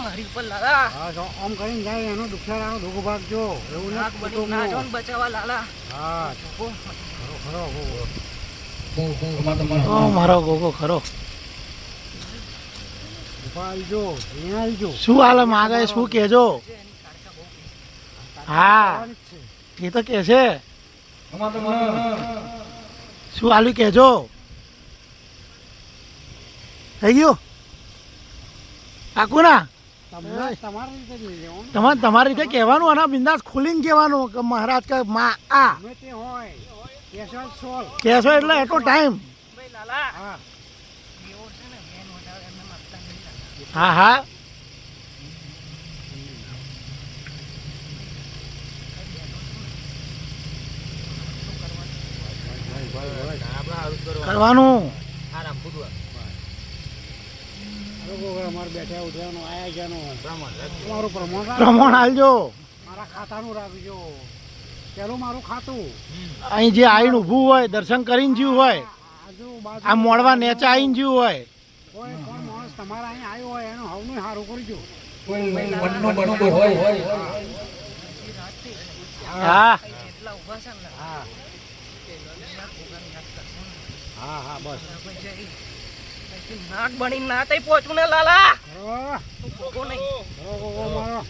મારી ઉપર લાલા. હા તો આમ કરીને જાય એનો દુખસારાનો ધોકો ભાગજો એવું નાક બની ના જોન બચાવવા લાલા. હા ખરો ખરો મારો ગોગો ખરો. આવજો અહીંયા આવજો. શું હાલ માગે શું કહેજો? હા એ તો કે છે. શું હાલું કહેજો? થઈ ગયું આખું ના? તમારી રીતે કહેવાનું અને બિંદાસ ખોલીને કહેવાનું કે મહારાજ કે માં આ કહેશો એટલે એટલો ટાઈમ. ભાઈ લાલા. હા એવો છે ને મેન વધારે એમને માગતા નહીં. હા હા કરવાનું. અમારે બેઠા ઉઠવાનું આયા જવાનું તમારું પ્રમાણ પ્રમાણ હાલજો. મારા ખાતાનું રાખજો. પેલું મારું ખાતું અહીં જે આવીને ઊભું હોય દર્શન કરીને જીવ હોય આજુબાજુ આ મોડવા નેચા આવીને જીવ હોય કોઈ પણ માણસ તમારા અહીં આવ્યો હોય એનું હવનું સારું કરજો. હા એટલા ઊભા છે ને. હા હા હા બસ નાક બની ના તઈ પહોંચું ને લાલા. બરોબર. ભોગો નહીં. બરોબર મારો